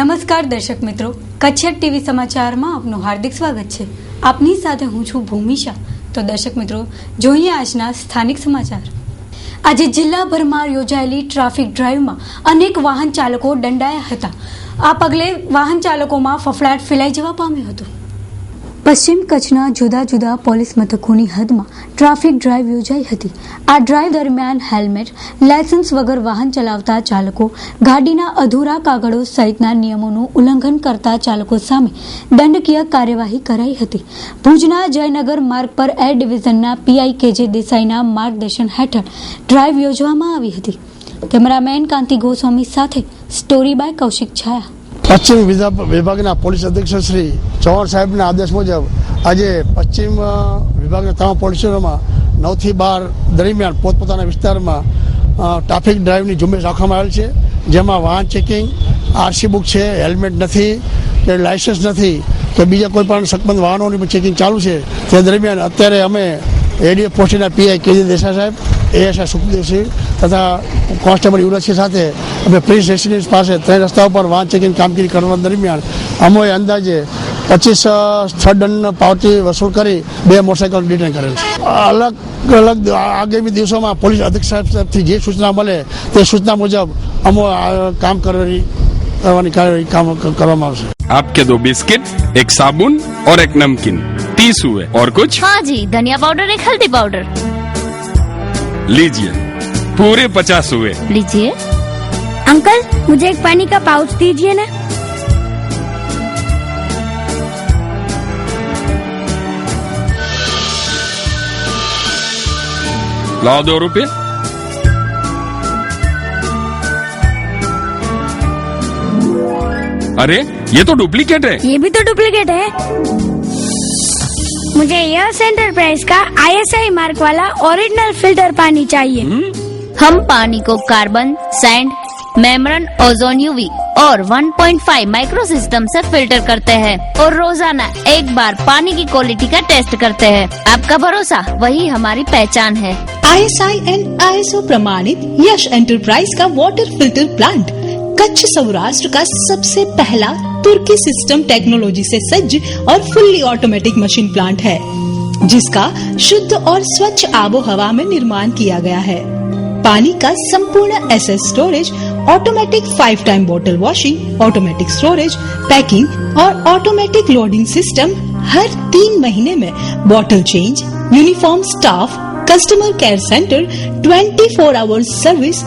નમસ્કાર દર્શક મિત્રો, કચ્છ ટીવી સમાચારમાં આપનું હાર્દિક સ્વાગત છે. આપની સાથે હું છું ભૂમિશા. તો દર્શક મિત્રો, જોઈએ આજના સ્થાનિક સમાચાર. આજે જિલ્લાભરમાં યોજાયેલી ટ્રાફિક ડ્રાઈવમાં અનેક વાહન ચાલકો દંડાયા હતા. આ પગલે વાહન ચાલકોમાં ફફડાટ ફેલાઈ જવા પામ્યો હતો. પશ્ચિમ કચ્છના જુદા જુદા પોલીસ મથકોની હદમાં ટ્રાફિક ડ્રાઈવ યોજાઈ હતી. આ ડ્રાઈવ દરમિયાન હેલ્મેટ, લાયસન્સ વગર વાહન ચલાવતા ચાલકો, ગાડીના અધૂરા કાગળો સહિતના નિયમોનું ઉલ્લંઘન કરતા ચાલકો સામે દંડકીય કાર્યવાહી કરાઈ હતી. ભુજના જયનગર માર્ગ પર એર ડિવિઝનના પીઆઈ કેજે દેસાઈના માર્ગદર્શન હેઠળ ડ્રાઈવ યોજવામાં આવી હતી. કેમેરામેન કાંતિ ગોસ્વામી સાથે સ્ટોરી બાય કૌશિક છાયા. પશ્ચિમ વિભાગના પોલીસ અધિક્ષક શ્રી ચૌહાણ સાહેબના આદેશ મુજબ આજે પશ્ચિમ વિભાગના તમામ પોલીસ સ્ટેશનોમાં 9 થી 12 દરમિયાન પોતપોતાના વિસ્તારમાં ટ્રાફિક ડ્રાઈવની ઝુંબેશ રાખવામાં આવેલ છે. જેમાં વાહન ચેકિંગ, આરસી બુક છે, હેલ્મેટ નથી કે લાયસન્સ નથી કે બીજા કોઈ પણ શકમંદ વાહનોની પણ ચેકિંગ ચાલુ છે. તે દરમિયાન અત્યારે અમે એડીએફ પોસ્ટના પીઆઈ કેજે દેસાઈ સાહેબ, એએસઆઈ સુખદેવસિંહ તથા કોન્સ્ટેબલ યુવરાજસિંહ સાથે અમે પ્રિન્સ રેસિડેન્સ પાસે 3 રસ્તા ઉપર વાહન ચેકિંગ કામગીરી કરવા દરમિયાન અમોએ અંદાજે 25 સ્થળ દંડ પાવતી વસૂલ કરી 2 મોટરસાઇકલ ડિટેન કરેલ છે. અલગ અલગ આગામી દિવસોમાં પોલીસ અધિક્ષક સાહેબથી જે સૂચના મળે તે સૂચના મુજબ અમો કામ કરવાની કાર્યવાહી કરવામાં આવશે. आपके 2 बिस्किट, एक साबुन और एक नमकीन, 30 हुए. और कुछ? हाँ जी, धनिया पाउडर, एक हल्दी पाउडर. लीजिए, पूरे 50 हुए. लीजिए. अंकल, मुझे एक पानी का पाउच दीजिए ना. लाओ 2 रुपये. अरे ये तो डुप्लीकेट है. ये भी तो डुप्लीकेट है. मुझे यस एंटरप्राइज का ISI मार्क वाला ओरिजिनल फिल्टर पानी चाहिए. हम पानी को carbon, sand, membrane, ozone UV और 1.5 माइक्रो सिस्टम से फिल्टर करते हैं और रोजाना एक बार पानी की क्वालिटी का टेस्ट करते हैं. आपका भरोसा वही हमारी पहचान है. ISI एंड ISO प्रमाणित यश एंटरप्राइज का water filter plant Kutch Saurashtra का सबसे पहला तुर्की सिस्टम टेक्नोलॉजी से सज्ज और फुल्ली ऑटोमेटिक मशीन प्लांट है, जिसका शुद्ध और स्वच्छ आबो हवा में निर्माण किया गया है. पानी का संपूर्ण SS स्टोरेज, ऑटोमेटिक 5 टाइम बोतल वॉशिंग, ऑटोमेटिक स्टोरेज, पैकिंग और ऑटोमेटिक लोडिंग सिस्टम, हर 3 महीने में बोतल change, uniform staff, customer care centre, 24 hours service,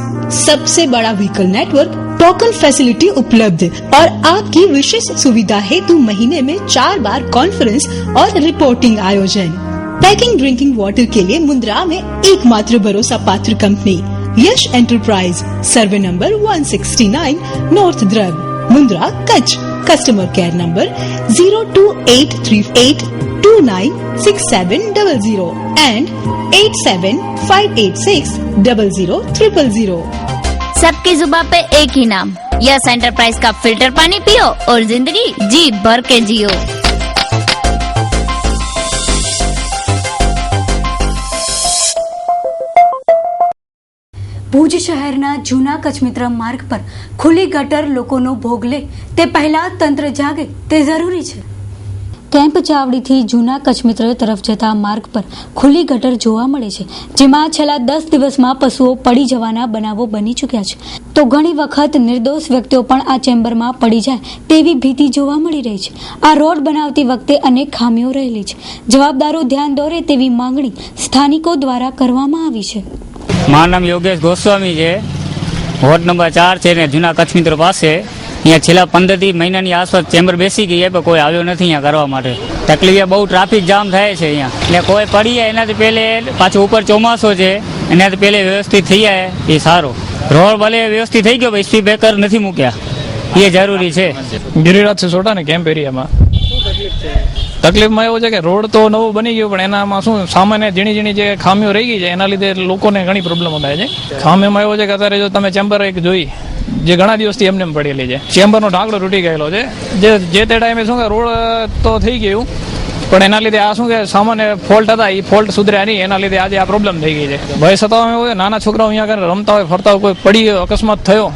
सबसे बड़ा व्हीकल नेटवर्क, टोकन फैसिलिटी उपलब्ध और आपकी विशेष सुविधा हेतु महीने में 4 बार कॉन्फ्रेंस और रिपोर्टिंग आयोजन. पैकिंग ड्रिंकिंग वाटर के लिए मुंद्रा में एकमात्र भरोसा पात्र company Yash enterprise, survey number 169, north drug, Mundra, Kutch. Customer care number 02838296700 and 8758600000. सबकी जुबान पे एक ही नाम, यस एंटरप्राइज का फिल्टर पानी पियो और जिंदगी जी भर के जियो. ભુજ શહેરના જૂના કચ્છમિત્ર માર્ગ પર ખુલ્લી ગટર લોકોનો ભોગ લે તે પહેલા તંત્ર જાગે તે જરૂરી છે. કેમ્પ ચાવડીથી જૂના કચ્છમિત્ર તરફ જતા માર્ગ પર ખુલ્લી ગટર જોવા મળે છે, જેમાં છેલ્લા 10 દિવસમાં પશુઓ પડી જવાના બનાવો બની ચૂક્યા છે. તો ઘણી વખત નિર્દોષ વ્યક્તિઓ પણ આ ચેમ્બરમાં પડી જાય તેવી ભીતિ જોવા મળી રહી છે. આ રોડ બનાવતી વખતે અનેક ખામીઓ રહેલી છે. જવાબદારો ધ્યાન દોરે તેવી માંગણી સ્થાનિકો દ્વારા કરવામાં આવી છે. મારું નામ યોગેશ ગોસ્વામી છે. વોર્ડ નંબર 4 છે ને જૂના કચ્છમિત્ર પાસે. અહીંયા છેલ્લા 15 મહિનાની આસપાસ ચેમ્બર બેસી ગઈ પણ કોઈ આવ્યો નથી અહીંયા કરવા માટે. તકલીફ બહુ ટ્રાફિક જામ થાય છે અહીંયા, એટલે કોઈ પડી જાય એનાથી પહેલે પાછું ઉપર ચોમાસો છે એનાથી પહેલે વ્યવસ્થિત થઈ જાય એ સારો. રોડ ભલે વ્યવસ્થિત થઈ ગયો, સ્પીડ બ્રેકર નથી મૂક્યા એ જરૂરી છે. ગિરિરાજ સિસોડા ને કેમ્પ એરિયામાં તકલીફમાં એવું છે કે રોડ તો નવો બની ગયો પણ એનામાં શું સામાન્ય ઝીણી જે ખામીઓ રહી ગઈ છે એના લીધે લોકોને ઘણી પ્રોબ્લેમો થાય છે. ખામીમાં એવું છે કે અત્યારે જો તમે ચેમ્બર એક જોઈ જે ઘણા દિવસથી એમને પડેલી છે, ચેમ્બરનો ઢાંકડો તૂટી ગયેલો છે. જે તે ટાઈમે શું કે રોડ તો થઈ ગયું પણ એના લીધે આ શું કે સામાન્ય ફોલ્ટ હતા એ ફોલ્ટ સુધર્યા નહીં, એના લીધે આજે આ પ્રોબ્લેમ થઈ ગઈ છે. ભય સતાવવામાં એવું નાના છોકરાઓ અહીંયા રમતા હોય ફરતા હોય કોઈ પડી અકસ્માત થયો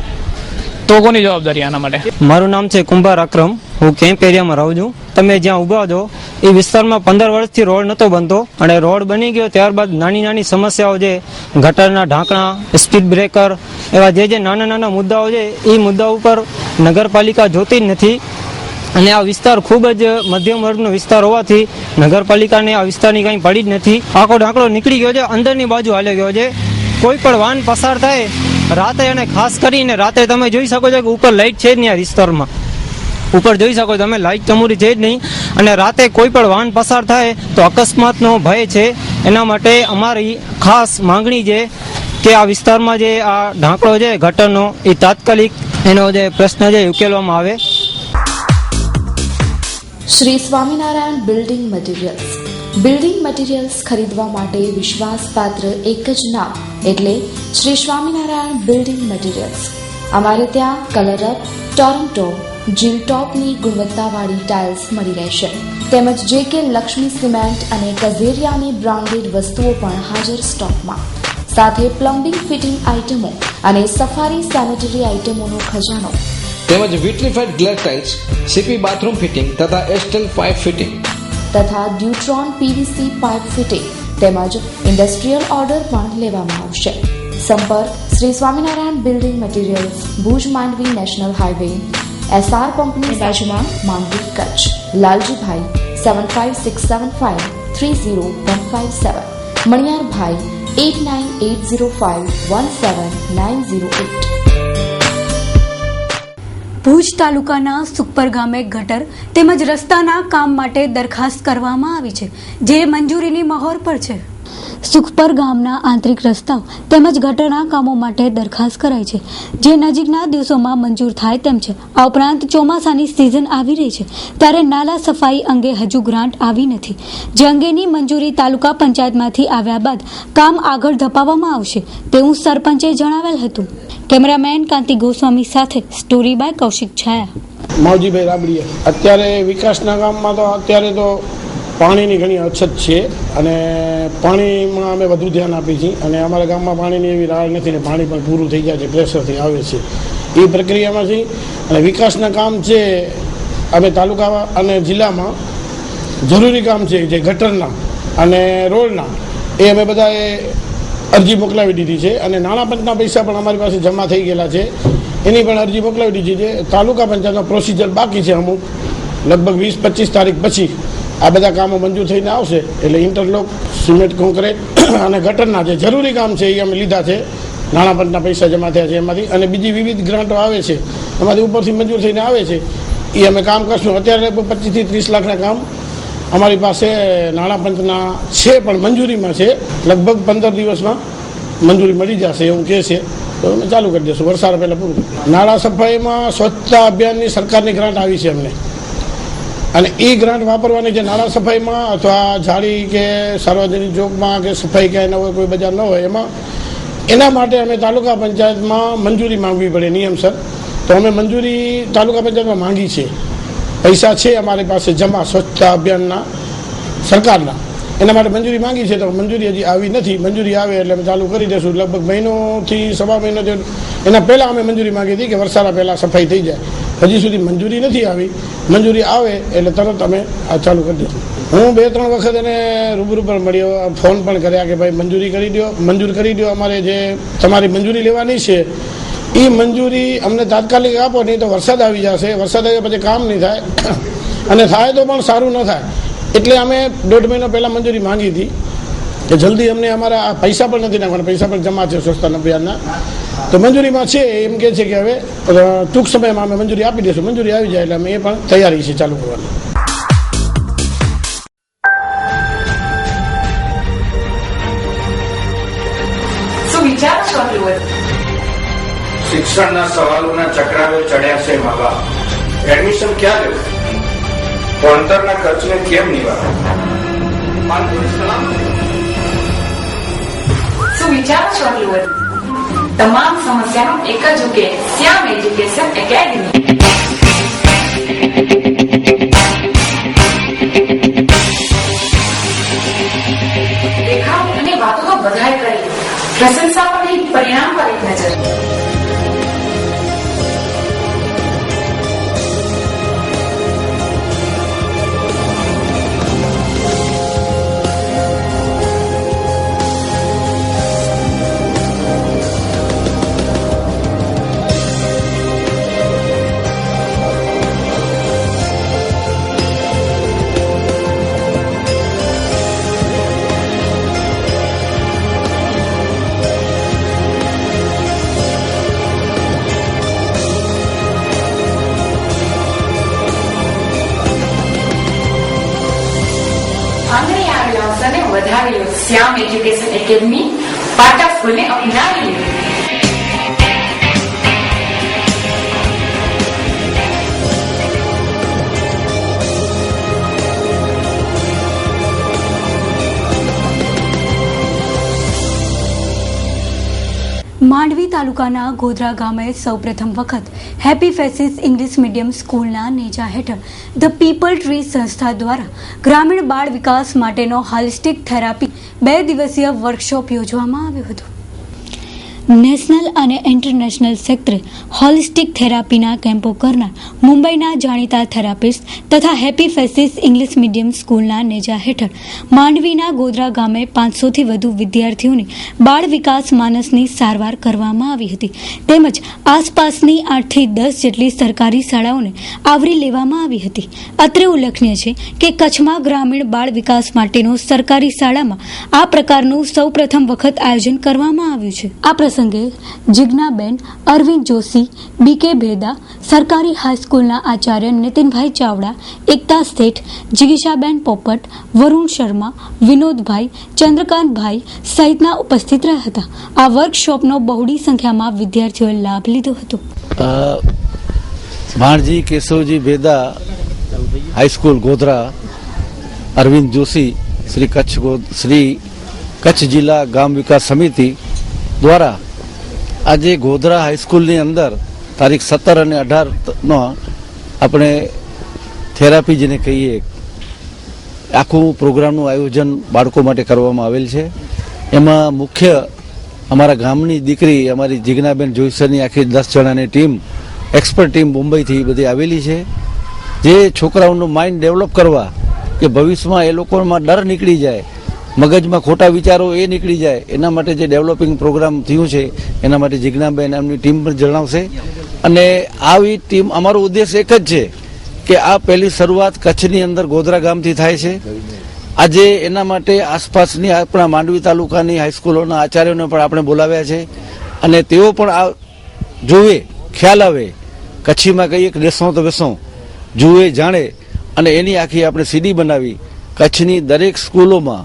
તો કોની જવાબદારી આના માટે? મારું નામ છે કુંભાર અક્રમ, હું કેમ્પ એરિયામાં રહું છું. તમે જ્યાં ઉભા છો એ વિસ્તારમાં 15 વર્ષથી રોડ નહોતો બનતો, અને રોડ બની ગયો ત્યારબાદ નાની નાની સમસ્યાઓ છે, ગટરના ઢાંકણા, સ્પીડ બ્રેકર, એવા જે નાના નાના મુદ્દાઓ છે એ મુદ્દા ઉપર નગરપાલિકા જોતી જ નથી. અને આ વિસ્તાર ખૂબ જ મધ્યમ વર્ગનો વિસ્તાર હોવાથી નગરપાલિકાને આ વિસ્તારની કંઈ પડી જ નથી. આખો ઢાંકડો નીકળી ગયો છે, અંદરની બાજુ હાલી ગયો છે. કોઈ પણ વાહન પસાર થાય રાતે, અને ખાસ કરીને રાતે તમે જોઈ શકો છો કે ઉપર લાઇટ છે જ નહીં. આ વિસ્તારમાં ઉપર જોઈ શકો છો તમે, લાઇટ તમૂરી છે જ નહીં. અને રાતે કોઈ પણ વાહન પસાર થાય તો અકસ્માતનો ભય છે. એના માટે અમારી ખાસ માંગણી છે કે આ વિસ્તારમાં જે આ ઢાંકડો છે ગટરનો, એ તાત્કાલિક એનો જે પ્રશ્ન છે ઉકેલવામાં આવે. Shri Swaminarayan building materials. Building materials ખરીદવા માટે વિશ્વાસપાત્ર એક જ નામ એટલે શ્રી સ્વામિનારાયણ બિલ્ડિંગ મટીરિયલ્સ. અમારે ત્યાં કલરઅપ, ટોરન્ટો, જીલ ટોપની ગુણવત્તાવાળી ટાઇલ્સ મળી રહેશે, તેમજ જે કે લક્ષ્મી સિમેન્ટ અને કઝેરિયાની બ્રાન્ડેડ વસ્તુઓ પણ હાજર સ્ટોકમાં, સાથે પ્લમ્બિંગ ફિટિંગ આઇટમો અને સફારી સેનેટરી આઇટમોનો ખજાનો, તેમજ vitrified ગ્લેસ tiles, CP bathroom fitting તથા એસ્ટેલ પાઇપ ફિટિંગ તથા ડ્યુટ્રોન પીવીસી પાઇપ ફિટિંગ તેમજ ઇન્ડસ્ટ્રીયલ ઓર્ડર પણ લેવામાં આવશે. સંપર્ક Shri Swaminarayan building materials, Bhuj Mandvi national highway, SR પંપની બાજુમાં, માંડવી, કચ્છ. લાલજીભાઈ 7567530157, મણિયારભાઈ 8980517908. ભુજ તાલુકાના સુખપર ગામે ગટર તેમજ રસ્તાના કામ માટે દરખાસ્ત કરવામાં આવી છે, જે મંજૂરીની મહોર પર છે. સુખપર ગામના આંતરિક રસ્તાઓ તેમજ ગટરના કામો માટે દરખાસ્ત કરાઈ છે, જે નજીકના દિવસોમાં મંજૂર થાય તેમ છે. આ ઉપરાંત ચોમાસાની સિઝન આવી રહી છે ત્યારે નાલા સફાઈ અંગે હજુ ગ્રાન્ટ આવી નથી, જે અંગેની મંજૂરી તાલુકા પંચાયતમાંથી આવ્યા બાદ કામ આગળ ધપાવવામાં આવશે તેવું સરપંચે જણાવેલ હતું. કેમેરામેન કાંતિ ગોસ્વામી સાથે સ્ટોરી બાય કૌશિક છાયા. માવજીભાઈ રાબડીયા. અત્યારે વિકાસના કામમાં તો અત્યારે તો પાણીની ઘણી અછત છે, અને પાણીમાં અમે વધુ ધ્યાન આપીએ છીએ. અને અમારા ગામમાં પાણીની એવી રાહ નથી ને પાણી પણ પૂરું થઈ જાય છે, પ્રેશરથી આવે છે, એ પ્રક્રિયામાં છીએ. અને વિકાસના કામ છે અમે તાલુકા અને જિલ્લામાં જરૂરી કામ છે જે ગટરના અને રોડના, એ અમે બધાએ અરજી મોકલાવી દીધી છે. અને નાણાં પંચના પૈસા પણ અમારી પાસે જમા થઈ ગયેલા છે, એની પણ અરજી મોકલાવી દીધી છે. તાલુકા પંચાયતનો પ્રોસિજર બાકી છે અમુક, લગભગ 20-25 તારીખ પછી આ બધા કામો મંજૂર થઈને આવશે. એટલે ઇન્ટરલોક, સિમેન્ટ, કોન્ક્રીટ અને ગટરના જે જરૂરી કામ છે એ અમે લીધા છે, નાણાં પંચના પૈસા જમા થયા છે એમાંથી. અને બીજી વિવિધ ગ્રાન્ટો આવે છે એમાંથી ઉપરથી મંજૂર થઈને આવે છે, એ અમે કામ કરશું. અત્યારે 25 થી 30 લાખના કામ અમારી પાસે નાણાં પંચના છે, પણ મંજૂરીમાં છે. લગભગ 15 દિવસમાં મંજૂરી મળી જશે એવું કહે છે, તો અમે ચાલુ કરી દઈશું વરસાદ પહેલાં પૂરું. નાળા સફાઈમાં સ્વચ્છતા અભિયાનની સરકારની ગ્રાન્ટ આવી છે અમને, અને એ ગ્રાન્ટ વાપરવાની છે નાળા સફાઈમાં, અથવા જાળી કે સાર્વજનિક ચોકમાં કે સફાઈ ક્યાંય ન હોય, કોઈ બજાર ન હોય એમાં. એના માટે અમે તાલુકા પંચાયતમાં મંજૂરી માંગવી પડે નિયમસર, તો અમે મંજૂરી તાલુકા પંચાયતમાં માંગી છે. પૈસા છે અમારી પાસે જમા સ્વચ્છતા અભિયાનના સરકારના, એના માટે મંજૂરી માંગી છે, તો મંજૂરી હજી આવી નથી. મંજૂરી આવે એટલે અમે ચાલુ કરી દઈશું. લગભગ મહિનોથી સવા મહિનો એના પહેલાં અમે મંજૂરી માંગી હતી કે વરસાદ પહેલાં સફાઈ થઈ જાય. હજી સુધી મંજૂરી નથી આવી. મંજૂરી આવે એટલે તરત અમે આ ચાલુ કરી દઈશું. હું 2-3 વખત એને રૂબરૂ પર મળ્યો, ફોન પણ કર્યા કે ભાઈ મંજૂરી કરી દો, મંજૂર કરી દો. અમારે જે તમારી મંજૂરી લેવાની છે એ મંજૂરી અમને તાત્કાલિક આપો, નહીં તો વરસાદ આવી જશે. વરસાદ આવ્યા પછી કામ નહીં થાય, અને થાય તો પણ સારું ન થાય. એટલે અમે 1.5 મહિનો પહેલાં મંજૂરી માંગી હતી કે જલ્દી અમને અમારા આ પૈસા પણ નથી નાખવાના, પૈસા પણ જમા છે સ્વચ્છતા અભિયાનના, તો મંજૂરીમાં છે. એમ કહે છે કે હવે ટૂંક સમયમાં અમે મંજૂરી આપી દઈશું. મંજૂરી આવી જાય એટલે અમે એ પણ તૈયારી છે ચાલુ કરવાની. શું વિચારો છો? શિક્ષણના સવાલોના ચક્રાવે ચડ્યા છે મા બાપ. એડમિશન ક્યાં લેવું? ભણતરના ખર્ચને કેમ નિવારવા? શું વિચારો છો? તમામ સમસ્યાનો એક જ ઉકેલ, શ્યામ એજ્યુકેશન એકેડમી. દેખાવ અને વાતો તો બધાએ કરી, પ્રશંસા પર નહીં, પરિણામ પર એક નજર. श्याम एजुकेशन एकेडमी पाटा स्कूल ने अपना लिया। માંડવી તાલુકાના ગોધરા ગામે સૌપ્રથમ વખત હેપી ફેસીસ ઇંગ્લિશ મીડિયમ સ્કૂલના નેજા હેઠળ ધ પીપલ ટ્રી સંસ્થા દ્વારા ગ્રામીણ બાળ વિકાસ માટેનો હોલિસ્ટિક થેરાપી 2 દિવસીય વર્કશોપ યોજવામાં આવ્યો હતો। નેશનલ અને ઇન્ટરનેશનલ સેક્ટરે હોલિસ્ટિક થેરાપીના કેમ્પો કરનાર મુંબઈના જાણીતા થેરાપિસ્ટ તથા હેપી ફેસીસ ઇંગ્લિશ મીડિયમ સ્કૂલના નેજા હેઠળ માંડવીના ગોધરા ગામે 500થી વધુ વિદ્યાર્થીઓની બાળ વિકાસ માનસની સારવાર કરવામાં આવી હતી તેમજ આસપાસની 8 થી 10 જેટલી સરકારી શાળાઓને આવરી લેવામાં આવી હતી। અત્રે ઉલ્લેખનીય છે કે કચ્છમાં ગ્રામીણ બાળ વિકાસ માટેનો સરકારી શાળામાં આ પ્રકારનું સૌપ્રથમ વખત આયોજન કરવામાં આવ્યું છે। આ પ્રસંગે जिग्नाबेन अरविंद जोशी, बीके भेदा, सरकारी हाईस्कूलना आचार्य नितिनभाई चावड़ा, एकता सेठ, जिगीशाबेन पोपट, वरुण शर्मा, विनोदभाई, चंद्रकांतभाई सहितना उपस्थित રહ્યા હતા। આ વર્કશોપનો બહોળી સંખ્યામાં વિદ્યાર્થીઓએ લાભ લીધો હતો। भाणजी केशवजी भेदा हाईस्कूल गोधरा, अरविंद जोशी श्री कच्छ जिला गाम विकास समिति द्वारा आज गोधरा हाईस्कूल अंदर तारीख 17 અને 18 अपने थेरापी जेने कहीए आखू प्रोग्राम आयोजन बाळको माटे करवामां आवेल छे। एमां मुख्य अमारा गामनी दीकरी अमारी जिग्नाबेन जोईसરની आखी 10 जणानी टीम एक्सपर्ट टीम मुंबई थी बधी आवेली छे जे छोकराओनुं माइंड डेवलप करवा के भविष्यमां ए लोकोमां डर निकળી जाए, मगजमां खोटा विचारो ए निकળી जाए एना माटे जे डेवलपिंग प्रोग्राम थयुं छे एना माटे जिग्नाबेन एमनी टीम पण जणावशे। अने आवी टीम अमारो उद्देश्य एक ज छे के आ पहली शरूआत कच्छनी अंदर गोधरा गामथी थाय छे। आजे एना माटे आसपासनी आपणा मांडवी तालुकानी हाईस्कूलोना आचार्योने पण आपणे बोलाव्या छे अने तेओ पण आ जोवे ख्याल आवे कच्छीमां कहीए के देशो तो वेसो जुए जाणे अने एनी आखी आपणे सीडी बनावी कच्छनी दरेक स्कूलोमां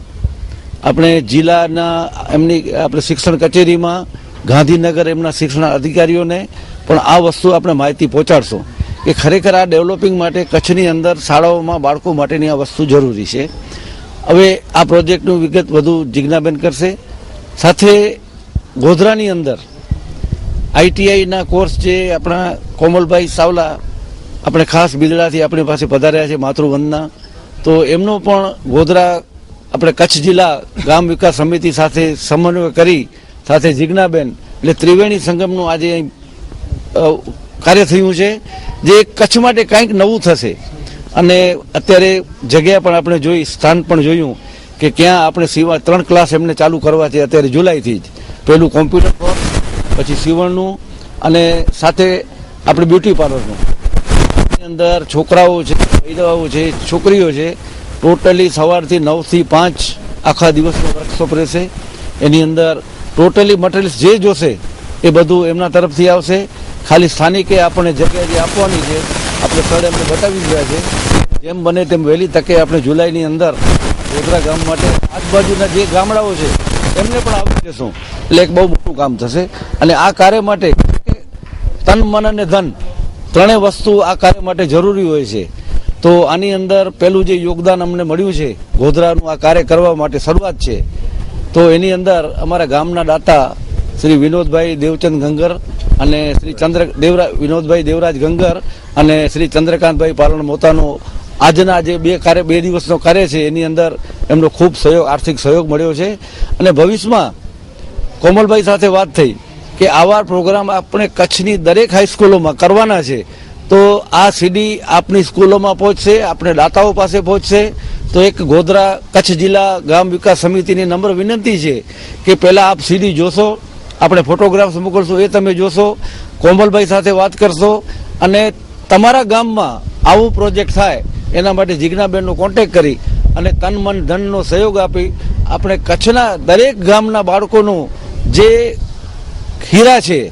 अपने जिला एमनी अपने शिक्षण कचेरी में गांधीनगर एमना शिक्षण अधिकारीओ ने पण आ वस्तु अपने माहिती पहोंचाडशो कि खरेखर आ डेवलपिंग माटे कच्छनी अंदर शाळाओं में बाळको माटेनी आ वस्तु जरूरी छे। हवे आ प्रोजेक्टनुं विगत वधु जिग्नाबेन करशे। साथे गोधरानी अंदर आईटीआई ना कोर्स जे अपना कोमलभाई सावला अपने खास बिदड़ाथी अपनी पासे पधार्या छे मातृवंदना, तो एमनो पण गोधरा अपने कच्छ जिला गाम विकास समिति साथे समन्वय करी साथे जिग्नाबेन એટલે ત્રિવેણી સંગમનું આજે કાર્ય થયું છે જે કચ્છ માટે કંઈક નવું થશે। અને અત્યારે જગ્યા પણ આપણે જોઈ, સ્થાન પણ જોયું કે ક્યાં આપણે સીવા 3 ક્લાસ એમને ચાલુ કરવા છે અત્યારે જુલાઈથી જ। પહેલું કોમ્પ્યુટર કોર્સ, પછી સીવણનું અને સાથે આપણે બ્યુટી પાર્લરનું। એની અંદર છોકરાઓ છે, મહિલાઓ છે, છોકરીઓ છે, टोटली सवारथी 9 થી 5 आखा दिवसनो वर्कशॉप रहेशे। एनी अंदर टोटली मटेरियल्स जे जोशे ए बधुं एमना तरफथी आवशे। खाली स्थानिके आपणे जग्या जे आपवानी छे आपणे स्थळे एमने बतावी दीधा छे। जेम बने तेम वहेली तके आपणे जुलाईनी अंदर गोधरा गाम माटे आजबाजुना जे गामडाओ छे एमने पण आवरी देशुं એટલે એક બહુ મોટું કામ થશે। અને આ કાર્ય માટે તન મન અને ધન ત્રણેય વસ્તુ આ કાર્ય માટે જરૂરી હોય છે। तो आनी अंदर पहलू जो योगदान अमने मळ्युं छे गोधरानुं आ कार्य करवा माटे शरूआत छे। तो एनी अंदर अमारा गामना दाता श्री विनोदभाई देवचंद गंगर अने श्री विनोदभाई देवराज गंगर अने श्री चंद्रकांतभाई पालन मोतानो आजना जे 2 दिवसनो कार्य छे एनी अंदर एमनो खूब सहयोग आर्थिक सहयोग मळ्यो छे। अने भविष्यमां कोमलभाई साथे वात थई के आवा प्रोग्राम आपणे कच्छनी दरेक हाईस्कूलोमां करवाना छे। तो आ सीडी अपनी स्कूलों में पहुंचशे, अपने दाताओं पासे पहुंचशे। तो एक गोधरा कच्छ जिला गाम विकास समिति ने नम्र विनंती है कि पहला आप सीडी जोशो, अपने फोटोग्राफ्स मोकलशो, ए तमे जोशो, कोमलभाई साथे वात करशो अने तमारा गाम में आवुं प्रोजेक्ट थाय एना माटे जिग्नाबेन नो कॉन्टेक्ट करी अने तन मन धन नो सहयोग आपी अपने कच्छना दरेक गामना बाळकोनो जे हीरा छे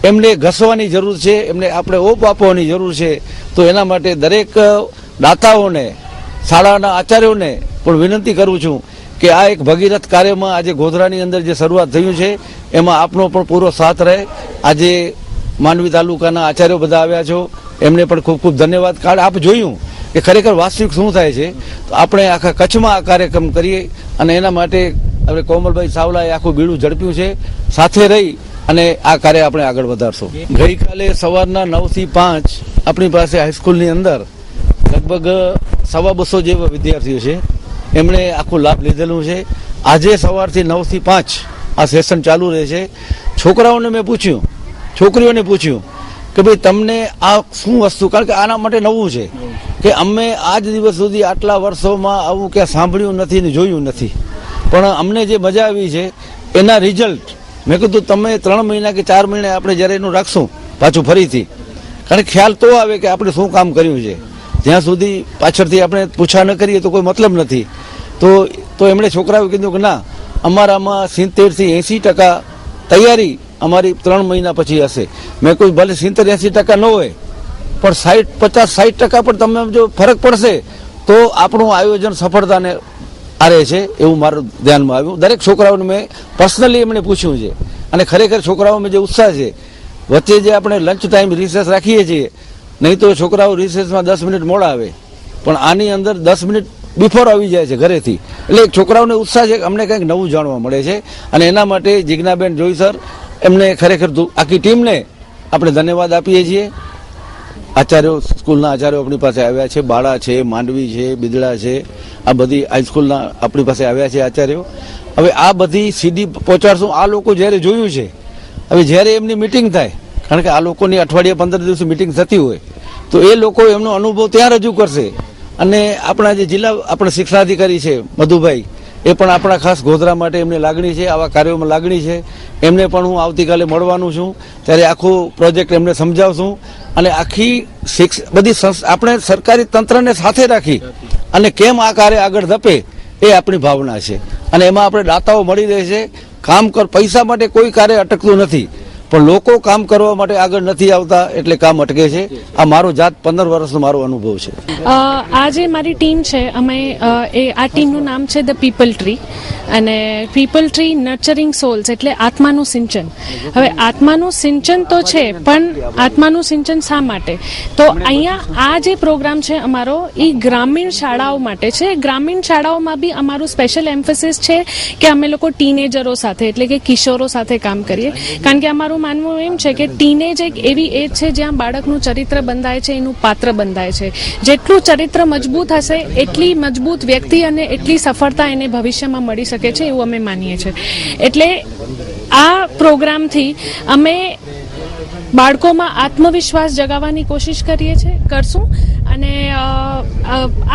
एमने घसवानी जरूर है, एमने आपणे ओप आपवानी जरूर है। तो एना माटे दरेक दाताओने शाळाना आचार्योने पण विनंती करूं छुं કે આ એક ભગીરથ કાર્યમાં આજે ગોધરાની અંદર જે શરૂઆત થયું છે એમાં આપનો પણ પૂરો સાથ રહે. આજે માંડવી તાલુકાના આચાર્યો બધા આવ્યા છો, એમને પણ ખૂબ ખૂબ ધન્યવાદ. કારણ આપ જોયું કે ખરેખર વાસ્તવિક શું થાય છે, તો આપણે આખા કચ્છમાં આ કાર્યક્રમ કરીએ અને એના માટે આપણે કોમલભાઈ સાવલાએ આખું બીડું ઝડપ્યું છે. સાથે રહી અને આ કાર્ય આપણે આગળ વધારશું. ગઈકાલે સવારના 9 થી 5 આપણી પાસે હાઈસ્કૂલની અંદર લગભગ 250 જેવા વિદ્યાર્થીઓ છે, એમણે આખું લાભ લીધેલું છે. આજે સવારથી 9 થી 5 આ સેશન ચાલુ રહેશે. છોકરાઓને મેં પૂછ્યું, છોકરીઓને પૂછ્યું કે ભાઈ તમને આ શું વસ્તુ, કારણ કે આના માટે નવું છે કે અમે આજ દિવસ સુધી આટલા વર્ષોમાં આવું ક્યાં સાંભળ્યું નથી ને જોયું નથી, પણ અમને જે મજા આવી છે એના રિઝલ્ટ મેં કીધું તમે 3 મહિના કે 4 મહિના આપણે જ્યારે એનું રાખશું પાછું ફરીથી, કારણ કે ખ્યાલ તો આવે કે આપણે શું કામ કર્યું છે. જ્યાં સુધી પાછળથી આપણે પૂછા ન કરીએ તો કોઈ મતલબ નથી. તો એમણે છોકરાઓ કીધું કે ના, અમારામાં 70 થી 80% તૈયારી અમારી 3 મહિના પછી હશે. મેં કોઈ ભલે 70-80% ન હોય પણ 50-60% પણ તમે જો ફરક પડશે તો આપણું આયોજન સફળતાને આરે છે એવું મારું ધ્યાનમાં આવ્યું. દરેક છોકરાઓને મેં પર્સનલી એમણે પૂછ્યું છે અને ખરેખર છોકરાઓમાં જે ઉત્સાહ છે, વચ્ચે જે આપણે લંચ ટાઈમ રિસેસ રાખીએ છીએ, નહીં તો છોકરાઓ રિસેસમાં 10 મિનિટ મોડા આવે, પણ આની અંદર 10 મિનિટ બિફોર આવી જાય છે ઘરેથી. એટલે છોકરાઓને ઉત્સાહ છે કે અમને કંઈક નવું જાણવા મળે છે અને એના માટે જિજ્ઞાબેન જોઈ સર એમને ખરેખર આખી ટીમને આપણે ધન્યવાદ આપીએ છીએ. આચાર્યો, સ્કૂલના આચાર્યો આપણી પાસે આવ્યા છે, બાળા છે, માંડવી છે, બિદડા છે, આ બધી હાઈસ્કૂલના આપણી પાસે આવ્યા છે આચાર્યો. હવે આ બધી સીડી પહોંચાડશું. આ લોકો જ્યારે જોયું છે, હવે જ્યારે એમની મિટિંગ થાય, કારણ કે આ લોકોની અઠવાડિયા 15 દિવસ મિટિંગ થતી હોય, તો એ લોકો એમનો અનુભવ ત્યાં રજૂ કરશે. અને આપણા જે જિલ્લા આપણા શિક્ષણાધિકારી છે મધુભાઈ, એ પણ આપણા ખાસ ગોધરા માટે એમને લાગણી છે, આવા કાર્યોમાં લાગણી છે. એમને પણ હું આવતીકાલે મળવાનું છું, ત્યારે આખો પ્રોજેક્ટ એમને સમજાવશું અને આખી બધી આપણે સરકારી તંત્રને સાથે રાખી અને કેમ આ કાર્ય આગળ ધપે એ આપણી ભાવના છે. અને એમાં આપણે દાતાઓ મળી રહે છે. કામ કર, પૈસા માટે કોઈ કાર્ય અટકતું નથી, પણ લોકો કામ કરવા માટે આગળ નથી આવતા એટલે કામ અટકે છે. આ મારો જાત 15 વર્ષનો મારો અનુભવ છે. આ જે મારી ટીમ છે, અમે આ ટીમનું નામ છે ધ પીપલ ટ્રી, અને પીપલ ટ્રી નર્ચરિંગ સોલ્સ એટલે આત્માનું સિંચન. હવે આત્માનું સિંચન તો છે, પણ આત્માનું સિંચન શા માટે? તો અહીંયા આ જે પ્રોગ્રામ છે અમારો, એ ગ્રામીણ શાળાઓ માટે છે. ગ્રામીણ શાળાઓમાં બી અમારું સ્પેશિયલ એમ્ફેસિસ છે કે અમે લોકો ટીનેજરો સાથે એટલે કે કિશોરો સાથે કામ કરીએ, કારણ કે અમારું માનવું એમ છે કે ટીનેજ એક એવી એજ છે જ્યાં બાળકનું ચરિત્ર બંધાય છે, એનું પાત્ર બંધાય છે. જેટલું ચરિત્ર મજબૂત હશે એટલી મજબૂત વ્યક્તિ અને એટલી સફળતા એને ભવિષ્યમાં મળી શકે છે એવું અમે માનીએ છીએ. એટલે આ પ્રોગ્રામથી અમે બાળકોમાં આત્મવિશ્વાસ જગાવવાની કોશિશ કરશું અને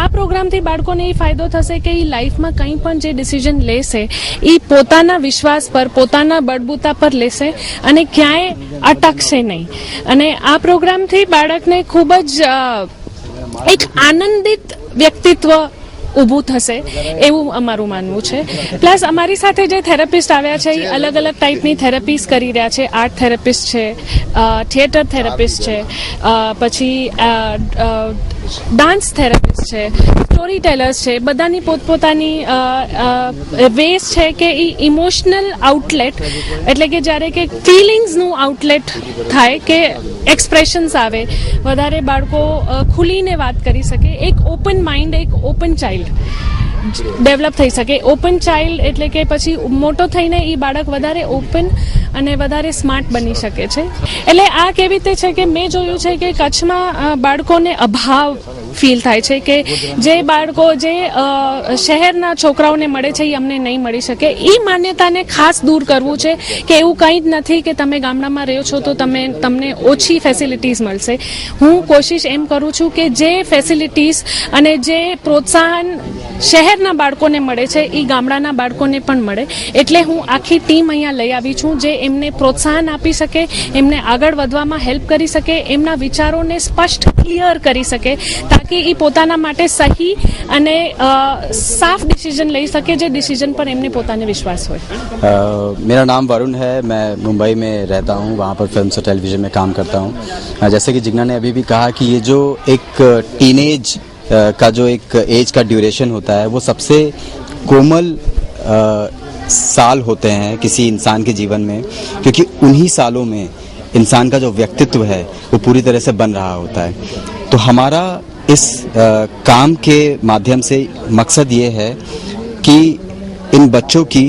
આ પ્રોગ્રામથી બાળકોને એ ફાયદો થશે કે એ લાઈફમાં કંઈ પણ જે ડિસિઝન લેશે એ પોતાના વિશ્વાસ પર, પોતાના બળબૂતા પર લેશે અને ક્યાંય અટકશે નહીં. અને આ પ્રોગ્રામથી બાળકને ખૂબ જ એક આનંદિત વ્યક્તિત્વ ઊભું થશે એવું અમારું માનવું છે. પ્લસ અમારી સાથે જે થેરાપિસ્ટ આવ્યા છે એ અલગ અલગ ટાઈપની થેરાપીસ કરી રહ્યા છે. આર્ટ થેરાપિસ્ટ છે, થિયેટર થેરાપિસ્ટ છે, પછી ડાન્સ થેરાપિસ્ટ છે, સ્ટોરી ટેલર્સ છે. બધાની પોતપોતાની વેઝ છે કે એ ઇમોશનલ આઉટલેટ એટલે કે જ્યારે કે ફિલિંગ્સનું આઉટલેટ થાય, કે એક્સપ્રેશન્સ આવે, વધારે બાળકો ખુલીને વાત કરી શકે. એક ઓપન માઇન્ડ, એક ઓપન ચાઇલ્ડ ડેવલપ થઈ શકે. ઓપન ચાઇલ્ડ એટલે કે પછી મોટો થઈને એ બાળક વધારે ઓપન અને વધારે સ્માર્ટ બની શકે છે. એટલે આ કેવી રીતે છે કે મેં જોયું છે કે કચ્છમાં બાળકોને અભાવ ફીલ થાય છે કે જે બાળકો જે શહેરના છોકરાઓને મળે છે એ અમને નહીં મળી શકે. એ માન્યતાને ખાસ દૂર કરવું છે કે એવું કંઈ જ નથી કે તમે ગામડામાં રહ્યો છો તો તમને ઓછી ફેસિલિટીઝ મળશે. હું કોશિશ એમ કરું છું કે જે ફેસિલિટીઝ અને જે પ્રોત્સાહન શહેરના બાળકોને મળે છે એ ગામડાના બાળકોને પણ મળે. એટલે હું આખી ટીમ અહીંયા લઈ આવી છું જે એમને પ્રોત્સાહન આપી શકે, એમને આગળ વધવામાં હેલ્પ કરી શકે, એમના વિચારોને સ્પષ્ટ ક્લિયર કરી શકે, તાકી એ પોતાના માટે સહી અને સાફ डिसीजन ले सके जो डिसीजन पर एमने पोताने विश्वास हो. मेरा नाम वरुण है, मैं मुंबई में रहता हूँ, वहाँ पर फिल्म और टेलीविज़न में काम करता हूँ. जैसे कि जिग्ना ने अभी भी कहा कि ये जो एक टीनेज का जो एक एज का ड्यूरेशन होता है वो सबसे कोमल साल होते हैं किसी इंसान के जीवन में, क्योंकि उन्हीं सालों में इंसान का जो व्यक्तित्व है वो पूरी तरह से बन रहा होता है। तो हमारा इस काम के माध्यम से मकसद ये है कि इन बच्चों की,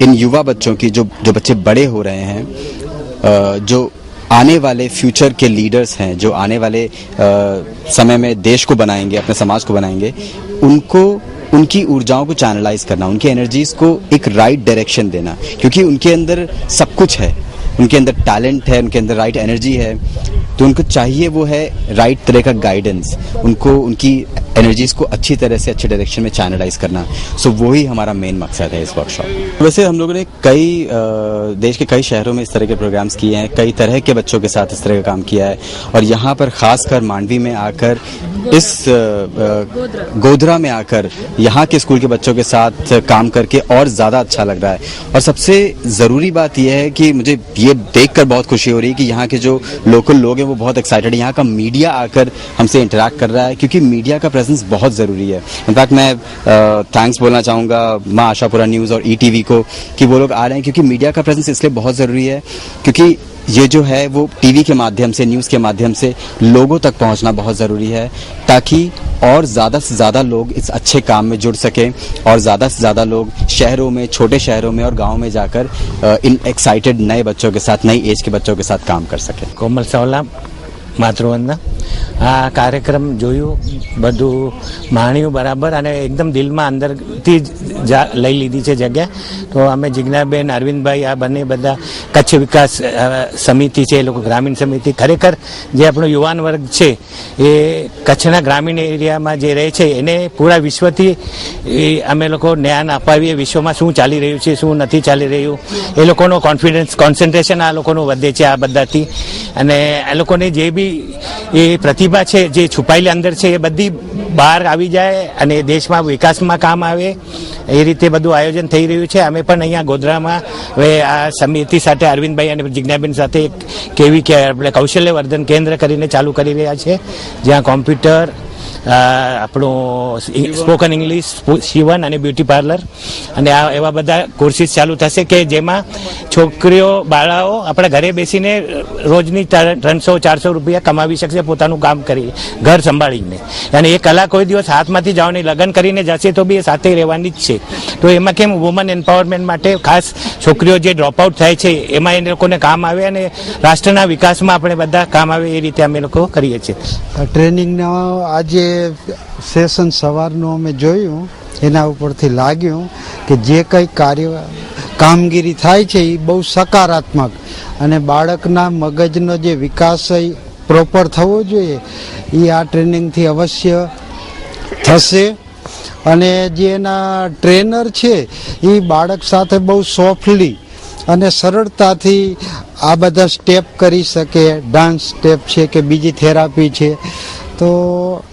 इन युवा बच्चों की, जो बच्चे बड़े हो रहे हैं, जो आने वाले फ्यूचर के लीडर्स हैं, जो आने वाले समय में देश को बनाएंगे, अपने समाज को बनाएंगे, उनको उनकी ऊर्जाओं को चैनलाइज करना, उनकी एनर्जीज को एक राइट डायरेक्शन देना, क्योंकि उनके अंदर सब कुछ है, उनके अंदर टैलेंट है, उनके अंदर राइट एनर्जी है, तो उनको चाहिए वो है राइट तरह का गाइडेंस, उनको उनकी एनर्जीज को अच्छी तरह से अच्छे डायरेक्शन में चैनलाइज करना। सो वही हमारा मेन मकसद है इस वर्कशॉप। वैसे हम लोगों ने कई देश के कई शहरों में इस तरह के प्रोग्राम्स किए हैं, कई तरह के बच्चों के साथ इस तरह का काम किया है, और यहाँ पर खासकर मांडवी में आकर, इस गोधरा में आकर यहाँ के स्कूल के बच्चों के साथ काम करके और ज़्यादा अच्छा लग रहा है। और सबसे ज़रूरी बात यह है कि मुझे ये देखकर बहुत खुशी हो रही है कि यहाँ के जो लोकल लोग हैं वो बहुत एक्साइटेड है, यहाँ का मीडिया आकर हमसे इंटरेक्ट कर रहा है, क्योंकि मीडिया का प्रेजेंस बहुत ज़रूरी है। इनफैक्ट मैं थैंक्स बोलना चाहूँगा माँ आशापुरा न्यूज़ और ETV को कि वो लोग आ रहे हैं, क्योंकि मीडिया का प्रेजेंस इसलिए बहुत ज़रूरी है क्योंकि ये जो है वो टीवी के माध्यम से, न्यूज़ के माध्यम से लोगों तक पहुंचना बहुत ज़रूरी है, ताकि और ज़्यादा से ज़्यादा लोग इस अच्छे काम में जुड़ सकें और ज़्यादा से ज़्यादा लोग शहरों में, छोटे शहरों में और गाँव में जाकर इन एक्साइटेड नए बच्चों के साथ, नई एज के बच्चों के साथ काम कर सकें। कोमल सावला, मातृवंदना। આ કાર્યક્રમ જોયું, બધું માણ્યું બરાબર, અને એકદમ દિલમાં અંદરથી લઈ લીધી છે જગ્યા. તો અમે જિજ્ઞાબેન, અરવિંદભાઈ, આ બંને બધા કચ્છ વિકાસ સમિતિ છે, એ લોકો ગ્રામીણ સમિતિ, ખરેખર જે આપણો યુવાન વર્ગ છે એ કચ્છના ગ્રામીણ એરિયામાં જે રહે છે એને પૂરા વિશ્વથી અમે લોકો જ્ઞાન અપાવીએ, વિશ્વમાં શું ચાલી રહ્યું છે, શું નથી ચાલી રહ્યું, એ લોકોનો કોન્ફિડન્સ, કોન્સન્ટ્રેશન આ લોકોનું વધે છે આ બધાથી. અને આ લોકોને જે બી એ પ્રતિભા છે, જે છુપાયેલી અંદર છે, એ બધી બહાર આવી જાય અને દેશમાં વિકાસમાં કામ આવે, એ રીતે બધું આયોજન થઈ રહ્યું છે. અમે પણ અહીંયા ગોધરામાં હવે આ સમિતિ સાથે, અરવિંદભાઈ અને જિજ્ઞાબેન સાથે કેવી કે આપણે કૌશલ્યવર્ધન કેન્દ્ર કરીને ચાલુ કરી રહ્યા છે, જ્યાં કોમ્પ્યુટર, આપણું સ્પોકન ઇંગ્લિશ, સીવન અને બ્યુટી પાર્લર અને આ એવા બધા કોર્સીસ ચાલુ થશે કે જેમાં છોકરીઓ, બાળાઓ આપણા ઘરે બેસીને રોજની 300-400 રૂપિયા કમાવી શકશે પોતાનું કામ કરી, ઘર સંભાળીને. અને એ કલા કોઈ દિવસ હાથમાંથી જવાની, લગ્ન કરીને જશે તો બી એ સાથે રહેવાની જ છે. તો એમાં કેમ વુમન એમ્પાવરમેન્ટ માટે ખાસ છોકરીઓ જે ડ્રોપ આઉટ થાય છે એમાં એ લોકોને કામ આવે અને રાષ્ટ્રના વિકાસમાં આપણે બધા કામ આવે, એ રીતે અમે લોકો કરીએ છીએ. ટ્રેનિંગનો આજે સેશન સવારનું અમે જોયું, એના ઉપરથી લાગ્યું કે જે કંઈ કામગીરી થાય છે એ બહુ સકારાત્મક, અને બાળકના મગજનો જે વિકાસ પ્રોપર થવો જોઈએ એ આ ટ્રેનિંગથી અવશ્ય થશે. અને જે એના ટ્રેનર છે એ બાળક સાથે બહુ સોફ્ટલી અને સરળતાથી આ બધા સ્ટેપ કરી શકે, ડાન્સ સ્ટેપ છે કે બીજી થેરાપી છે, તો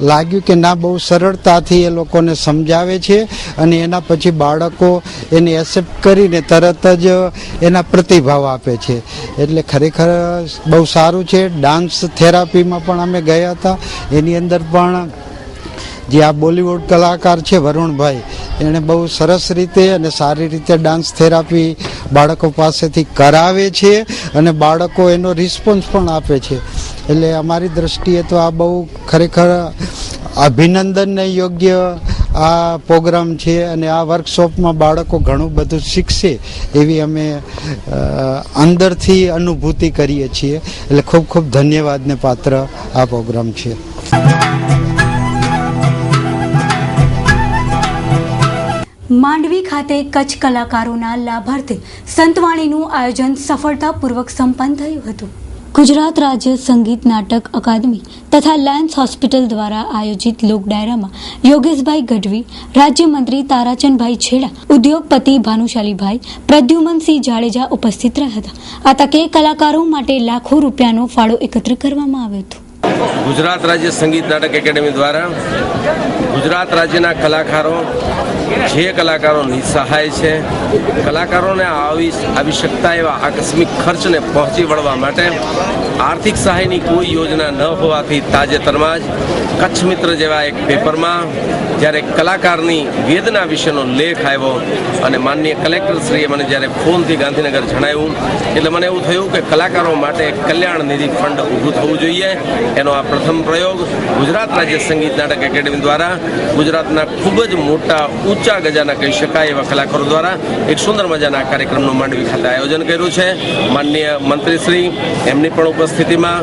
લાગ્યું કે ના, બહુ સરળતાથી એ લોકોને સમજાવે છે અને એના પછી બાળકો એને એક્સેપ્ટ કરીને તરત જ એના પ્રતિભાવ આપે છે. એટલે ખરેખર બહુ સારું છે. ડાન્સ થેરાપીમાં પણ અમે ગયા હતા, એની અંદર પણ જે આ બોલિવૂડ કલાકાર છે વરુણભાઈ, એણે બહુ સરસ રીતે અને સારી રીતે ડાન્સ થેરાપી બાળકો પાસેથી કરાવે છે અને બાળકો એનો રિસ્પોન્સ પણ આપે છે. એટલે અમારી દ્રષ્ટિએ તો આ બહુ ખરેખર અભિનંદનને યોગ્ય આ પ્રોગ્રામ છે અને આ વર્કશોપમાં બાળકો ઘણું બધું શીખશે એવી અમે અંદરથી અનુભૂતિ કરીએ છીએ. એટલે ખૂબ ખૂબ ધન્યવાદને પાત્ર આ પ્રોગ્રામ છે. માંડવી ખાતે કચ્છ કલાકારોના લાભાર્થે સંતવાણીનું આયોજન સફળતાપૂર્વક સંપન્ન થયું હતું. ગુજરાત રાજ્ય સંગીત નાટક અકાદમી તથા લેન્સ હોસ્પિટલ દ્વારા આયોજિત લોક ડાયરામાં યોગેશભાઈ ગઢવી, રાજ્યમંત્રી તારાચંદભાઈ છેડા, ઉદ્યોગપતિ ભાનુશાલીભાઈ, પ્રદ્યુમનસિંહ જાડેજા ઉપસ્થિત રહ્યા હતા. આ તકે કલાકારો માટે લાખો રૂપિયાનો ફાળો એકત્ર કરવામાં આવ્યો હતો. ગુજરાત રાજ્ય સંગીત નાટક એકેડેમી દ્વારા ગુજરાત રાજ્યના કલાકારો જે કલાકારો નિસહાય છે, કલાકારોને આવી શકતા એવા આકસ્મિક ખર્ચને પહોંચી વળવા માટે આર્થિક સહાયની કોઈ યોજના ન હોવાથી તાજેતરમાં જ કચ્છ મિત્ર જેવા એક પેપરમાં જ્યારે કલાકારની વેદના વિશેનો લેખ આવ્યો અને માનનીય કલેક્ટરશ્રીએ મને જ્યારે ફોનથી ગાંધીનગર જણાવ્યું એટલે મને એવું થયું કે કલાકારો માટે કલ્યાણ નિધિ ફંડ ઊભું થવું જોઈએ. એનો આ પ્રથમ પ્રયોગ ગુજરાત રાજ્ય સંગીત નાટક એકેડેમી દ્વારા ગુજરાતના ખૂબ જ મોટા ઊંચા ગજાના કહી શકાય એવા કલાકારો દ્વારા એક સુંદર મજાના કાર્યક્રમનું માંડવી ખાતે આયોજન કર્યું છે. માનનીય મંત્રીશ્રી એમની પણ ઉપસ્થિતિમાં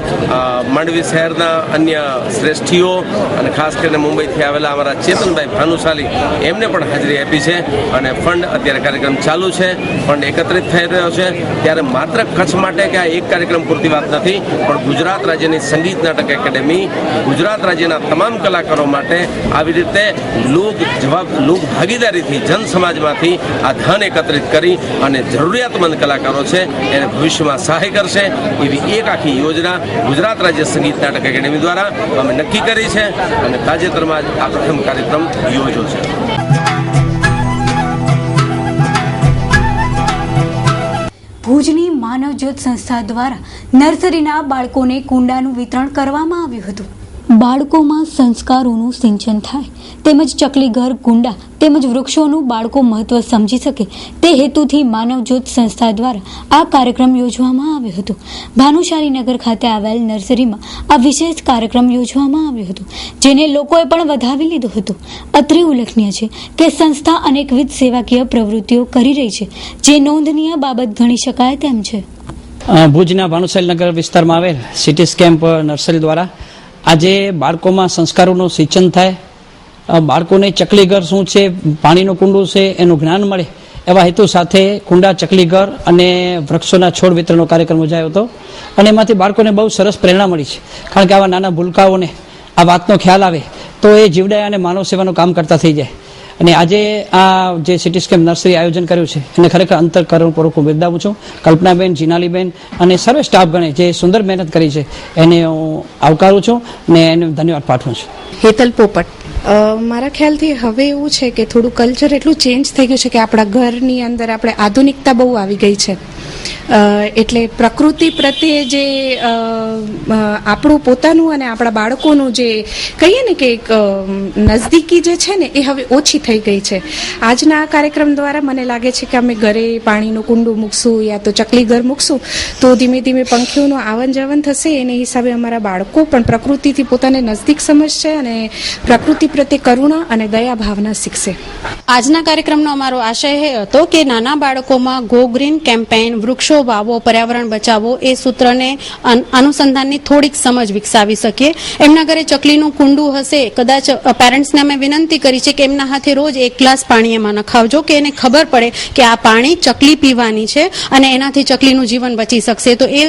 માંડવી શહેરના અન્ય શ્રેષ્ઠીઓ અને ખાસ કરીને મુંબઈથી આવેલા અમારા ચેતનભાઈ ભાનુશાલી એમને પણ હાજરી આપી છે અને ફંડ અત્યારે કાર્યક્રમ ચાલુ છે, ફંડ એકત્રિત થઈ રહ્યો છે. ત્યારે માત્ર કચ્છ માટે કે આ એક કાર્યક્રમ પૂરતી વાત નથી, પણ ગુજરાત રાજ્યની સંગીત નાટક એકેડેમી ગુજરાત રાજ્યના તમામ કલાકારો માટે આવી રીતે લોક ભાગીદારીથી જન સમાજમાંથી આ ધન એકત્રિત કરી અને જરૂરિયાતમંદ કલાકારો છે એને ભવિષ્યમાં સહાય કરશે એવી એક આખી યોજના ગુજરાત રાજ્ય સંગીત નાટક એકેડેમી દ્વારા અમે નક્કી કરી છે અને તાજેતરમાં જ આ પ્રથમ કાર્યક્રમ યોજ્યો છે. ભુજની માનવ જ્યોત સંસ્થા દ્વારા નર્સરીના બાળકોને કુંડાનું વિતરણ કરવામાં આવ્યું હતું. બાળકોમાં સંસ્કારોનું સિંચન થાય તેમજ ચકલી ઘર, કુંડા તેમજ વૃક્ષોનું બાળકો મહત્વ સમજી શકે તે હેતુથી માનવ જ્યોત સંસ્થા દ્વારા આ કાર્યક્રમ યોજવામાં આવ્યો હતો. ભાનુશાલીનગર ખાતે આવેલ નર્સરીમાં આ વિશેષ કાર્યક્રમ યોજવામાં આવ્યો હતો, જેને લોકોએ પણ વધાવી લીધો હતો. અત્રે ઉલ્લેખનીય છે કે સંસ્થા અનેકવિધ સેવાકીય પ્રવૃત્તિઓ કરી રહી છે, જે નોંધનીય બાબત ગણી શકાય તેમ છે. ભુજના ભાનુશાલીનગર વિસ્તારમાં આવેલ સિટી સ્કેમ્પ નર્સરી દ્વારા આજે બાળકોમાં સંસ્કારોનું સિંચન થાય, બાળકોને ચકલી ઘર શું છે, પાણીનું કુંડું છે એનું જ્ઞાન મળે એવા હેતુ સાથે કુંડા, ચકલી ઘર અને વૃક્ષોના છોડ વિતરણનો કાર્યક્રમ યોજાયો હતો અને એમાંથી બાળકોને બહુ સરસ પ્રેરણા મળી છે. કારણ કે આવા નાના ભૂલકાઓને આ વાતનો ખ્યાલ આવે તો એ જીવડાય અને માનવ સેવાનું કામ કરતા થઈ જાય. અને આજે આ જે સિટી સ્કેમ નર્સરી આયોજન કર્યું છે એને ખરેખર અંતઃકરણપૂર્વક હું બિરદાવું છું. કલ્પનાબેન, જીનાલીબેન અને સર્વે સ્ટાફગણે જે સુંદર મહેનત કરી છે એને હું આવકારું છું અને એને ધન્યવાદ પાઠવું છું. હેતલ પોપટ. મારા ખ્યાલથી હવે એવું છે કે થોડું કલ્ચર એટલું ચેન્જ થઈ ગયું છે કે આપણા ઘરની અંદર આપણે આધુનિકતા બહુ આવી ગઈ છે, એટલે પ્રકૃતિ પ્રત્યે જે આપણું પોતાનું અને આપણા બાળકોનું જે કહીએ ને કે એક નજદીકી જે છે ને એ હવે ઓછી થઈ ગઈ છે. આજના આ કાર્યક્રમ દ્વારા મને લાગે છે કે અમે ઘરે પાણીનું કુંડું મૂકશું યા તો ચકલી ઘર મૂકશું તો ધીમે ધીમે પંખીઓનું આવન જાવન થશે. એને હિસાબે અમારા બાળકો પણ પ્રકૃતિથી પોતાને નજદીક સમજશે અને પ્રકૃતિ પ્રત્યે કરુણા અને દયા ભાવના શીખશે. આજના કાર્યક્રમનો અમારો આશય એ હતો કે નાના બાળકોમાં ગો ગ્રીન કેમ્પેઇન, વૃક્ષો વાવો, પર્યાવરણ બચાવો એ સૂત્રને અનુસંધાનની થોડીક સમજ વિકસાવી શકીએ. એમના ઘરે ચકલીનું કુંડું હશે, કદાચ પેરેન્ટ્સને અમે વિનંતી કરી છે કે એમના હાથે રોજ 1 ગ્લાસ પાણી એમાં નખાવજો કે એને ખબર પડે કે આ પાણી ચકલી પીવાની છે અને એનાથી ચકલીનું જીવન બચી શકશે. તો એ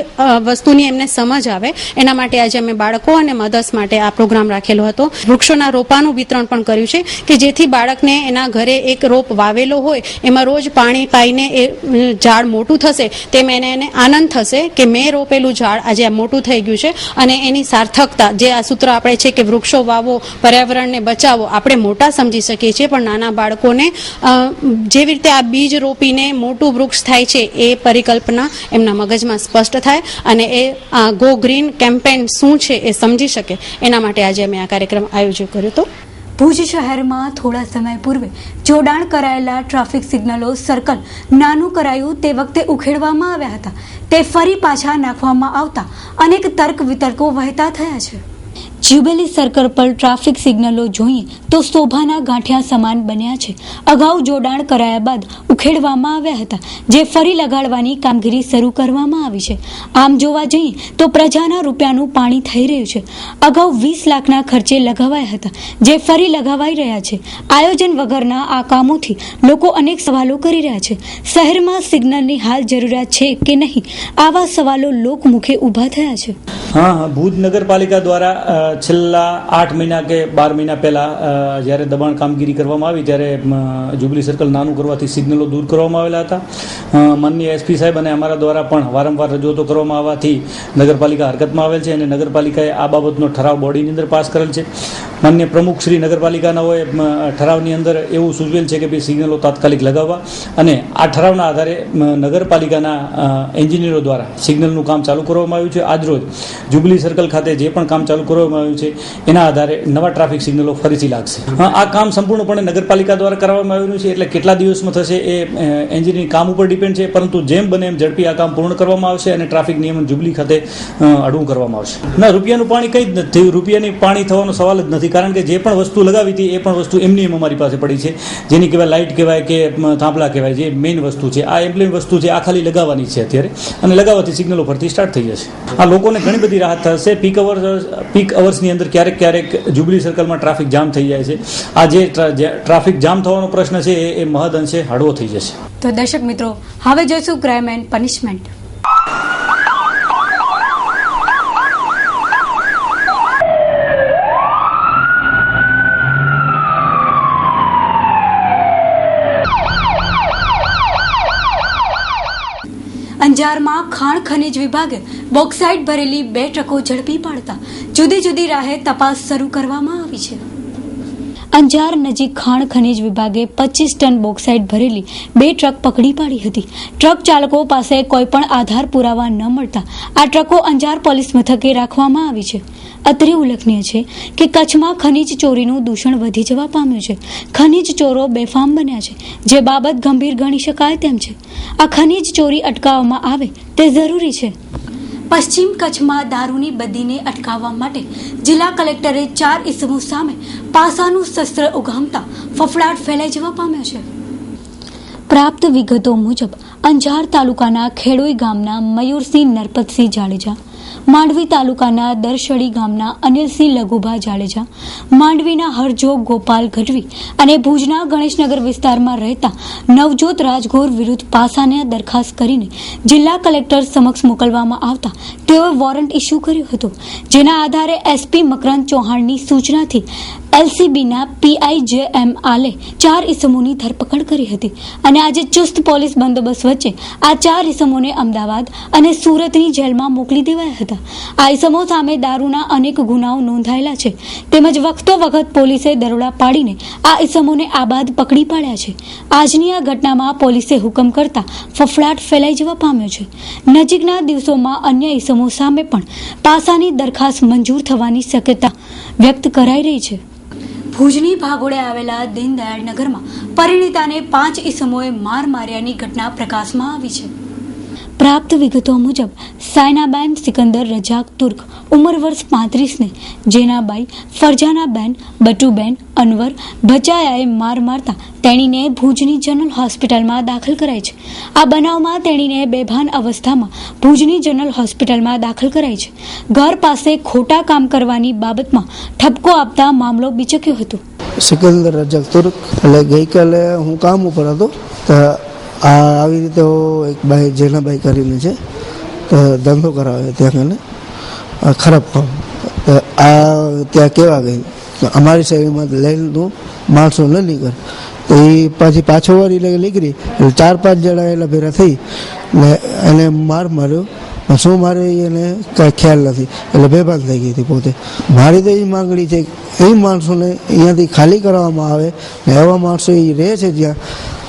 વસ્તુની એમને સમજ આવે એના માટે આજે અમે બાળકો અને મધર્સ માટે આ પ્રોગ્રામ રાખેલો હતો. વૃક્ષોના રોપાનું વિતરણ પણ કર્યું છે કે જેથી બાળકને એના ઘરે એક રોપ વાવેલો હોય એમાં રોજ પાણી પાઈને એ ઝાડ મોટું થશે તેમ એને આનંદ થશે કે મેં રોપેલું ઝાડ આજે આ મોટું થઈ ગયું છે અને એની સાર્થકતા જે આ સૂત્ર આપણે છે કે વૃક્ષો વાવો, પર્યાવરણને બચાવો આપણે મોટા સમજી શકીએ છીએ, પણ નાના બાળકોને જેવી રીતે આ બીજ રોપીને મોટું વૃક્ષ થાય છે એ પરિકલ્પના એમના મગજમાં સ્પષ્ટ થાય અને એ ગો ગ્રીન કેમ્પેઇન શું છે એ સમજી શકે. એના માટે આજે અમે આ કાર્યક્રમ આયોજન કર્યો હતો. ભુજ શહેરમાં થોડા સમય પૂર્વે જોડાણ કરાયેલા ટ્રાફિક સિગ્નલો સર્કલ નાનું કરાયું તે વખતે ઉખેડવામાં આવ્યા હતા, તે ફરી પાછા નાખવામાં આવતા અનેક તર્ક વિતર્કો વહેતા થયા છે. જ્યુબિલી સર્કલ પર ટ્રાફિક સિગ્નલો જોઈએ તો શોભાના ગાંઠિયા સમાન બન્યા છે. અગાઉ જોડાણ કરાયા બાદ ઉખેડવામાં આવ્યા હતા, જે ફરી લગાડવાની કામગીરી શરૂ કરવામાં આવી છે. આમ જોવા જઈએ તો પ્રજાના રૂપિયાનું પાણી થઈ રહ્યું છે. અગાઉ 20 લાખના ખર્ચે લગાવાયા હતા, જે ફરી લગાવાઈ રહ્યા છે. આયોજન વગરના આ કામોથી લોકો અનેક સવાલો કરી રહ્યા છે. શહેરમાં સિગ્નલની હાલ જરૂરિયાત છે કે નહીં, આવા સવાલો લોકમુખે ઊભા થયા છે. હા, ભુજ નગરપાલિકા દ્વારા છેલ્લા 8 મહિના કે 12 મહિના પહેલાં જ્યારે દબાણ કામગીરી કરવામાં આવી ત્યારે જુબલી સર્કલ નાનું કરવાથી સિગ્નલો દૂર કરવામાં આવેલા હતા. માનનીય એસપી સાહેબ અને અમારા દ્વારા પણ વારંવાર રજૂઆતો કરવામાં આવવાથી નગરપાલિકા હરકતમાં આવેલ છે અને નગરપાલિકાએ આ બાબતનો ઠરાવ બોડીની અંદર પાસ કરેલ છે. માન્ય પ્રમુખ શ્રી નગરપાલિકાનાઓએ ઠરાવની અંદર એવું સૂચવેલ છે કે ભાઈ સિગ્નલો તાત્કાલિક લગાવવા અને આ ઠરાવના આધારે નગરપાલિકાના એન્જિનિયરો દ્વારા સિગ્નલનું કામ ચાલુ કરવામાં આવ્યું છે. આજરોજ જુબલી સર્કલ ખાતે જે પણ કામ ચાલુ કરવામાં આવ્યું છે એના આધારે નવા ટ્રાફિક સિગ્નલો ફરીથી લાગશે. આ કામ સંપૂર્ણપણે નગરપાલિકા દ્વારા કરવામાં આવ્યું છે એટલે કેટલા દિવસમાં થશે એ એન્જિનિયરિંગ કામ ઉપર ડિપેન્ડ છે, પરંતુ જેમ બને એમ ઝડપી આ કામ પૂર્ણ કરવામાં આવશે અને ટ્રાફિક નિયમન જુબલી ખાતે હળવું કરવામાં આવશે. ના, રૂપિયાનું પાણી કંઈ જ નથી થયું. રૂપિયાની પાણી થવાનો સવાલ જ નથી, કારણ કે જે પણ વસ્તુ લગાવી હતી એ પણ વસ્તુ એમની એમ અમારી પાસે પડી છે, જેની કહેવાય લાઇટ કહેવાય કે થાંભલા કહેવાય, જે મેઇન વસ્તુ છે આ એમ્પ્લેન વસ્તુ છે, આ ખાલી લગાવવાની છે અત્યારે, અને લગાવવાથી સિગ્નલો ફરતી સ્ટાર્ટ થઈ જશે. આ લોકોને ઘણી બધી રાહત થશે. પીક અવર્સની અંદર ક્યારેક જુબલી સર્કલમાં ટ્રાફિક જામ થઈ જાય છે. આ જે ટ્રાફિક જામ થવાનો પ્રશ્ન છે એ મહદ અંશે હળવો થઈ જશે. તો દર્શક મિત્રો, હવે જોઈશું ક્રાઇમ એન્ડ પનિશમેન્ટ. અંજારમાં ખાણ ખનીજ વિભાગે બોક્સાઇટ ભરેલી 2 ટ્રકો ઝડપી પાડતા જુદી જુદી રાહે તપાસ શરૂ કરવામાં આવી છે. અંજાર નજીક ખાણ ખનીજ વિભાગે 25 ટન બોક્સાઇટ ભરેલી 2 ટ્રક પકડી પાડી હતી. ટ્રક ચાલકો પાસે કોઈ પણ આધાર પુરાવા ન મળતા આ ટ્રકો અંજાર પોલીસ મથકે રાખવામાં આવી છે. અત્રે ઉલ્લેખનીય છે કે કચ્છમાં ખનીજ ચોરીનું દૂષણ વધી જવા પામ્યું છે. ખનીજ ચોરો બેફામ બન્યા છે, જે બાબત ગંભીર ગણી શકાય તેમ છે. આ ખનીજ ચોરી અટકાવવામાં આવે તે જરૂરી છે. પશ્ચિમ કચ્છમાં દારૂની બદીને અટકાવવા માટે જિલ્લા કલેક્ટરે 4 ઇસમો સામે પાસાનું શસ્ત્ર ઉગામતા ફફડાટ ફેલાઈ જવા પામ્યો છે. પ્રાપ્ત વિગતો મુજબ અંજાર તાલુકાના ખેડોઈ ગામના મયુરસિંહ નરપતસિંહ જાડેજા, માંડવી તાલુકાના દરશડી ગામના અનિલસિંહ લઘુભા જાડેજા, માંડવીના હરજોગ ગોપાલ ગઢવી અને ભુજના ગણેશનગર વિસ્તારમાં રહેતા નવજોત રાજગોર વિરુદ્ધ પાસાને દરખાસ્ત કરીને જિલ્લા કલેક્ટર સમક્ષ મોકલવામાં આવતા તેઓએ વોરંટ ઇસ્યુ કર્યો હતો, જેના આધારે એસપી મકરંદ ચૌહાણની સૂચનાથી એલસીબીના PIJM આલે 4 ઇસમોની ધરપકડ કરી હતી અને આજે ચુસ્ત પોલીસ બંદોબસ્ત વચ્ચે આ 4 ઇસમોને અમદાવાદ અને સુરતની જેલમાં મોકલી દેવાયા હતા. આ ઇસમો સામે દારૂના અનેક ગુનાઓ નોંધાયેલા છે, તેમજ વખતો વખત પોલીસે દરોડા પાડીને આ ઇસમોને આબાદ પકડી પાડ્યા છે. આજની આ ઘટનામાં પોલીસે હુકમ કરતા ફફડાટ ફેલાઈ જવા પામ્યો છે. નજીકના દિવસોમાં અન્ય ઇસમો સામે પણ પાસાની દરખાસ્ત મંજૂર થવાની શક્યતા વ્યક્ત કરાઈ રહી છે. ભુજની ભાગોળે આવેલા દીનદયાળ નગરમાં પરિણીતાને 5 ઇસમોએ માર માર્યાની ઘટના પ્રકાશમાં આવી છે. પ્રાપ્ત વિગતો મુજબ સાયનાબેન સિકંદર રજાક તુર્ક ઉંમર વર્ષ 35 ને જેનાબાઈ ફરજાનાબેન બટુબેન અનવર ભચાયાએ માર મારતા તેણીને ભુજની જનરલ હોસ્પિટલમાં દાખલ કરાઈ છે. આ બનાવમાં તેણીને બેભાન અવસ્થામાં ભુજની જનરલ હોસ્પિટલમાં દાખલ કરાઈ છે. ઘર પાસે ખોટા કામ કરવાની બાબતમાં ઠપકો આપતા મામલો બિચક્યો હતો. સિકંદર રજાક તુર્ક, એટલે ગઈકાલે હું કામ ઉપર હતો તો આવી રીતે એક ભાઈ જેનાભાઈ કરીને છે તો ધંધો કરાવે ત્યાં કને ખરાબ કામ, આ ત્યાં કેવા ગઈ તો અમારી શહેરમાં લઈને માણસો ન નીકળે તો એ પછી પાછો વાળી નીકળી એટલે 4-5 જણા એના ભેરા થઈ ને એને માર્યો. શું માર્યો એને કાંઈ ખ્યાલ નથી, એટલે બેભાન થઈ ગઈ હતી પોતે. મારી તો એ માંગણી છે એ માણસોને અહીંયાથી ખાલી કરવામાં આવે ને એવા માણસો એ રહે છે જ્યાં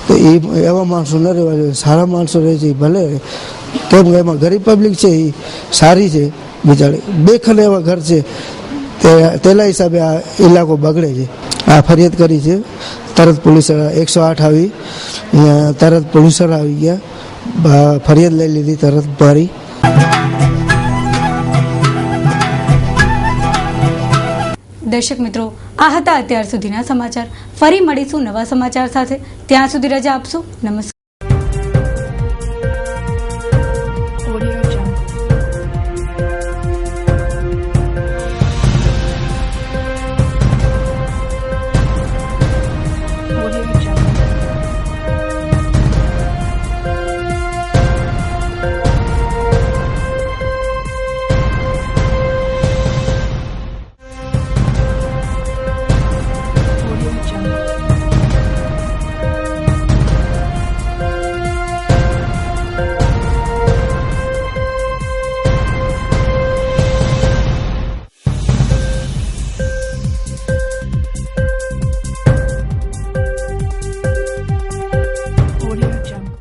તો એ એવા માણસો ન રહેવા જોઈએ. સારા માણસો રહે છે એ ભલે, કેમ કે એમાં ગરીબ પબ્લિક છે એ સારી છે બિચારી. 2 ખંડ એવા ઘર છે તેના હિસાબે આ ઇલાકો બગડે છે. આ ફરિયાદ કરી છે, તરત પોલીસ 108 આવી, અહીંયા તરત પોલીસર આવી ગયા, ફરિયાદ લઈ લીધી તરત ભરી. દર્શક મિત્રો, આ હતા અત્યાર સુધીના સમાચાર. ફરી મળીશું નવા સમાચાર સાથે. ત્યાં સુધી રજા આપશો. નમસ્કાર.